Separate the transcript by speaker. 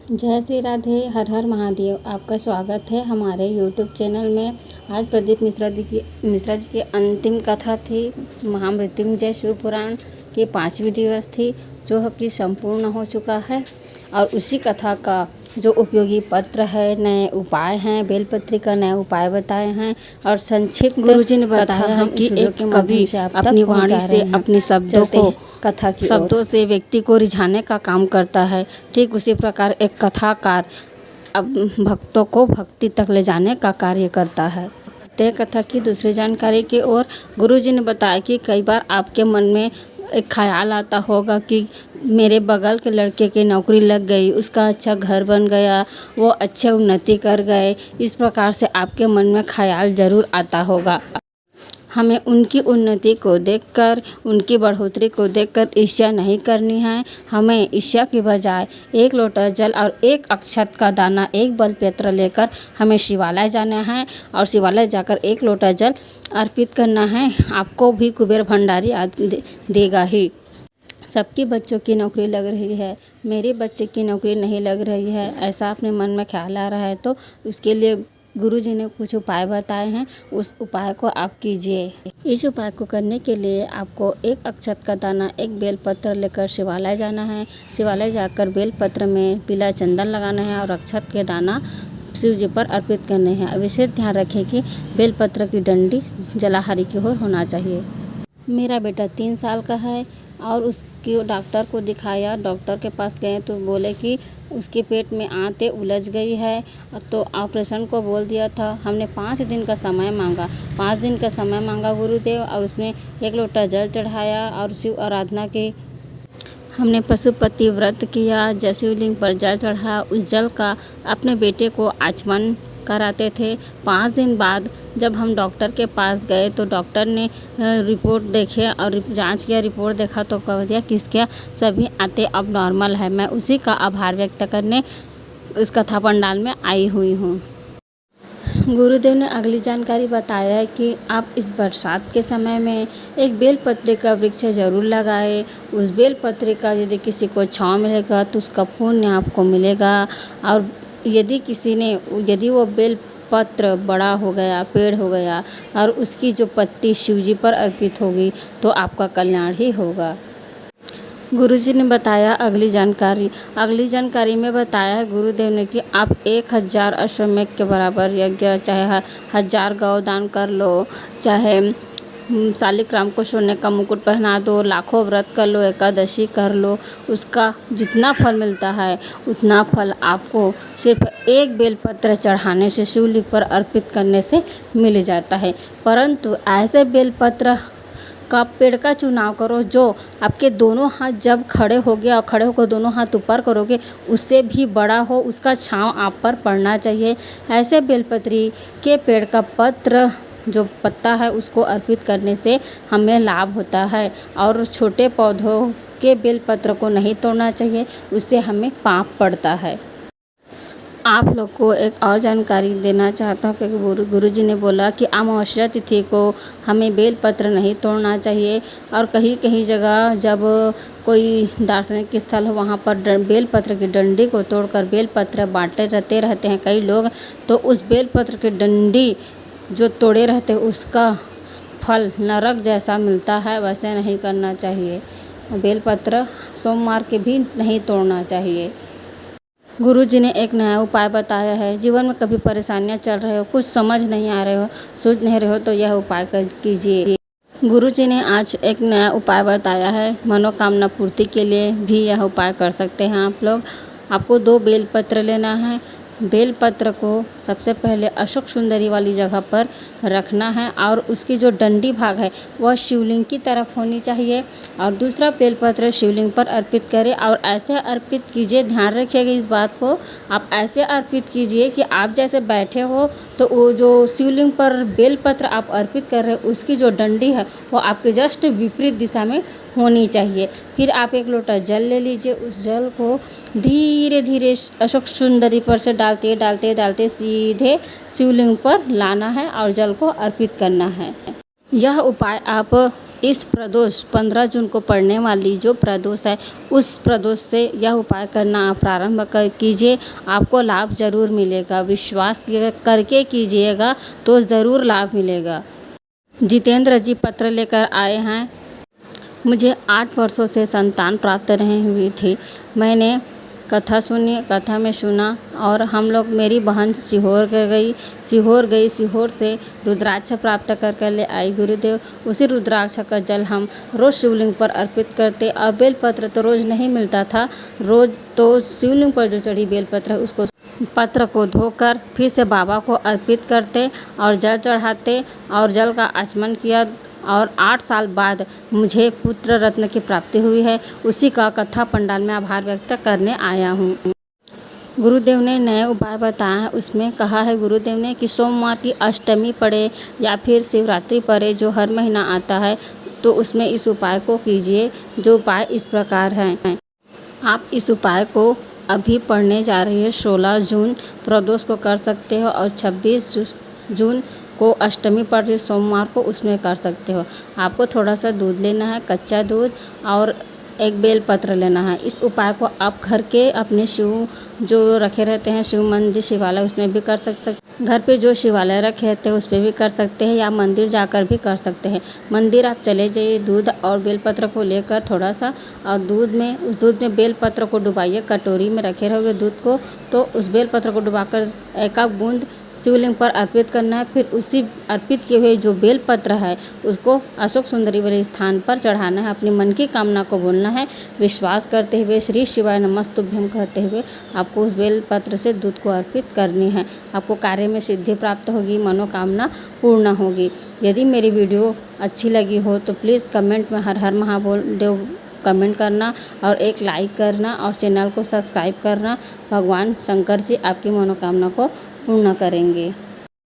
Speaker 1: जय श्री राधे, हर हर महादेव। आपका स्वागत है हमारे यूट्यूब चैनल में। आज प्रदीप मिश्रा जी की अंतिम कथा थी। महामृत्युंजय शिव पुराण की 5वीं दिवस थी, जो कि संपूर्ण हो चुका है। और उसी कथा का जो उपयोगी पत्र है, नए उपाय हैं, बेलपत्री का नए उपाय बताए हैं और संक्षिप्त गुरुजी ने बताया है कि एक कवि अपनी वाणी से अपने शब्दों से व्यक्ति को रिझाने का काम करता है। ठीक उसी प्रकार एक कथाकार अब भक्तों को भक्ति तक ले जाने का कार्य करता है। प्रत्येक कथा की दूसरी जानकारी की ओर गुरुजी ने बताया कि कई बार आपके मन में एक ख्याल आता होगा कि मेरे बगल के लड़के की नौकरी लग गई, उसका अच्छा घर बन गया, वो अच्छे उन्नति कर गए। इस प्रकार से आपके मन में ख्याल ज़रूर आता होगा। हमें उनकी उन्नति को देखकर, उनकी बढ़ोतरी को देखकर ईर्ष्या नहीं करनी है। हमें ईर्ष्या के बजाय एक लोटा जल और एक अक्षत का दाना, एक बेलपत्र लेकर हमें शिवालय जाना है और शिवालय जाकर एक लोटा जल अर्पित करना है। आपको भी कुबेर भंडारी देगा ही। सबके बच्चों की नौकरी लग रही है, मेरे बच्चे की नौकरी नहीं लग रही है, ऐसा अपने मन में ख्याल आ रहा है तो उसके लिए गुरुजी ने कुछ उपाय बताए हैं। उस उपाय को आप कीजिए। इस उपाय को करने के लिए आपको एक अक्षत का दाना, एक बेलपत्र लेकर शिवालय जाना है। शिवालय जाकर बेलपत्र में पीला चंदन लगाना है और अक्षत के दाना शिव जी पर अर्पित करने हैं। अब विशेष ध्यान रखें कि बेलपत्र की डंडी जलाहारी की ओर होना चाहिए। मेरा बेटा 3 साल का है और उसकी डॉक्टर को दिखाया। डॉक्टर के पास गए तो बोले कि उसके पेट में आंतें उलझ गई है, तो ऑपरेशन को बोल दिया था। हमने 5 दिन का समय मांगा। 5 दिन का समय मांगा गुरुदेव, और उसमें 1 लोटा जल चढ़ाया और शिव आराधना की। हमने पशुपति व्रत किया, शिवलिंग पर जल चढ़ाया। उस जल का अपने बेटे को आचमन कराते थे। 5 दिन बाद जब हम डॉक्टर के पास गए तो डॉक्टर ने रिपोर्ट देखे और जांच किया। रिपोर्ट देखा तो कह दिया कि इसके सभी आंतें अब नॉर्मल है। मैं उसी का आभार व्यक्त करने इस कथा पंडाल में आई हुई हूँ। गुरुदेव ने अगली जानकारी बताया है कि आप इस बरसात के समय में एक बेलपत्री का वृक्ष जरूर लगाएं। उस बेलपत्री का यदि किसी को छाँव मिलेगा तो उसका पुण्य आपको मिलेगा। और यदि वो बेलपत्र बड़ा हो गया, पेड़ हो गया और उसकी जो पत्ती शिवजी पर अर्पित होगी तो आपका कल्याण ही होगा। गुरुजी ने बताया अगली जानकारी में बताया है गुरुदेव ने कि आप 1000 अश्वमेध के बराबर यज्ञ, चाहे 1000 गौ दान कर लो, चाहे शालिग्राम को सोने का मुकुट पहना दो, लाखों व्रत कर लो, एकादशी कर लो, उसका जितना फल मिलता है उतना फल आपको सिर्फ एक बेलपत्र चढ़ाने से, शिवलिंग पर अर्पित करने से मिल जाता है। परंतु ऐसे बेलपत्र का पेड़ का चुनाव करो जो आपके दोनों हाथ जब खड़े होकर दोनों हाथ ऊपर करोगे उससे भी बड़ा हो, उसका छांव आप पर पड़ना चाहिए। ऐसे बेलपत्री के पेड़ का पत्र, जो पत्ता है, उसको अर्पित करने से हमें लाभ होता है। और छोटे पौधों के बेलपत्र को नहीं तोड़ना चाहिए, उससे हमें पाप पड़ता है। आप लोग को एक और जानकारी देना चाहता हूँ कि गुरुजी ने बोला कि अमावस्या तिथि को हमें बेलपत्र नहीं तोड़ना चाहिए। और कहीं कहीं जगह जब कोई दार्शनिक स्थल हो वहाँ पर बेलपत्र की डंडी को तोड़कर बेलपत्र बांटे रहते हैं कई लोग, तो उस बेलपत्र की डंडी जो तोड़े रहते हैं उसका फल नरक जैसा मिलता है। वैसे नहीं करना चाहिए। बेलपत्र सोमवार के भी नहीं तोड़ना चाहिए। गुरुजी ने एक नया उपाय बताया है। जीवन में कभी परेशानियां चल रहे हो, कुछ समझ नहीं आ रहे हो, सोच नहीं रहे हो तो यह उपाय कीजिए। गुरुजी ने आज एक नया उपाय बताया है। मनोकामना पूर्ति के लिए भी यह उपाय कर सकते हैं आप लोग। आपको 2 बेलपत्र लेना है। बेलपत्र को सबसे पहले अशोक सुंदरी वाली जगह पर रखना है और उसकी जो डंडी भाग है वह शिवलिंग की तरफ होनी चाहिए। और दूसरा बेलपत्र शिवलिंग पर अर्पित करें और ऐसे अर्पित कीजिए, ध्यान रखिएगा इस बात को, आप ऐसे अर्पित कीजिए कि आप जैसे बैठे हो तो वो जो शिवलिंग पर बेलपत्र आप अर्पित कर रहे हैं उसकी जो डंडी है वो आपके जस्ट विपरीत दिशा में होनी चाहिए। फिर आप 1 लोटा जल ले लीजिए। उस जल को धीरे धीरे अशोक सुंदरी पर से डालते सीधे शिवलिंग पर लाना है और जल को अर्पित करना है। यह उपाय आप इस प्रदोष 15 जून को पड़ने वाली जो प्रदोष है, उस प्रदोष से यह उपाय करना आप प्रारंभ कीजिए। आपको लाभ ज़रूर मिलेगा। विश्वास करके कीजिएगा तो ज़रूर लाभ मिलेगा। जितेंद्र जी पत्र लेकर आए हैं। मुझे 8 वर्षों से संतान प्राप्त नहीं हुई थी। मैंने कथा सुनी, कथा में सुना और हम लोग, मेरी बहन सीहोर गई। सीहोर से रुद्राक्ष प्राप्त कर ले आई गुरुदेव। उसी रुद्राक्ष का जल हम रोज़ शिवलिंग पर अर्पित करते और बेलपत्र तो रोज़ नहीं मिलता था। रोज़ तो शिवलिंग पर जो चढ़ी बेलपत्र है उसको पत्र को धोकर फिर से बाबा को अर्पित करते और जल चढ़ाते और जल का आचमन किया और 8 साल बाद मुझे पुत्र रत्न की प्राप्ति हुई है। उसी का कथा पंडाल में आभार व्यक्त करने आया हूँ। गुरुदेव ने नए उपाय बताया है। उसमें कहा है गुरुदेव ने कि सोमवार की अष्टमी पड़े या फिर शिवरात्रि पड़े जो हर महीना आता है, तो उसमें इस उपाय को कीजिए। जो उपाय इस प्रकार हैं। आप इस उपाय को अभी पढ़ने जा रही है 16 जून प्रदोष को कर सकते हो और 26 जून को अष्टमी पड़ रही सोमवार को, उसमें कर सकते हो। आपको थोड़ा सा दूध लेना है, कच्चा दूध, और एक बेलपत्र लेना है। इस उपाय को आप घर के अपने शिव जो रखे रहते हैं, शिव मंदिर शिवालय, उसमें भी कर सकते। घर पे जो शिवालय रखे रहते हैं उस पर भी कर सकते हैं या मंदिर जाकर भी कर सकते हैं। मंदिर आप चले जाइए, दूध और बेलपत्र को लेकर थोड़ा सा, और उस दूध में बेलपत्र को डुबाइए। कटोरी में रखे रहोगे दूध को, तो उस बेलपत्र को डुबाकर एक बूंद शिवलिंग पर अर्पित करना है। फिर उसी अर्पित किए हुए जो बेलपत्र है उसको अशोक सुंदरी वाले स्थान पर चढ़ाना है। अपनी मन की कामना को बोलना है। विश्वास करते हुए श्री शिवाय नमस्तुभ्यम कहते हुए आपको उस बेलपत्र से दूध को अर्पित करनी है। आपको कार्य में सिद्धि प्राप्त होगी, मनोकामना पूर्ण होगी। यदि मेरी वीडियो अच्छी लगी हो तो प्लीज़ कमेंट में हर हर महादेव कमेंट करना और एक लाइक करना और चैनल को सब्सक्राइब करना। भगवान शंकर जी आपकी मनोकामना को पूर्ण करेंगे।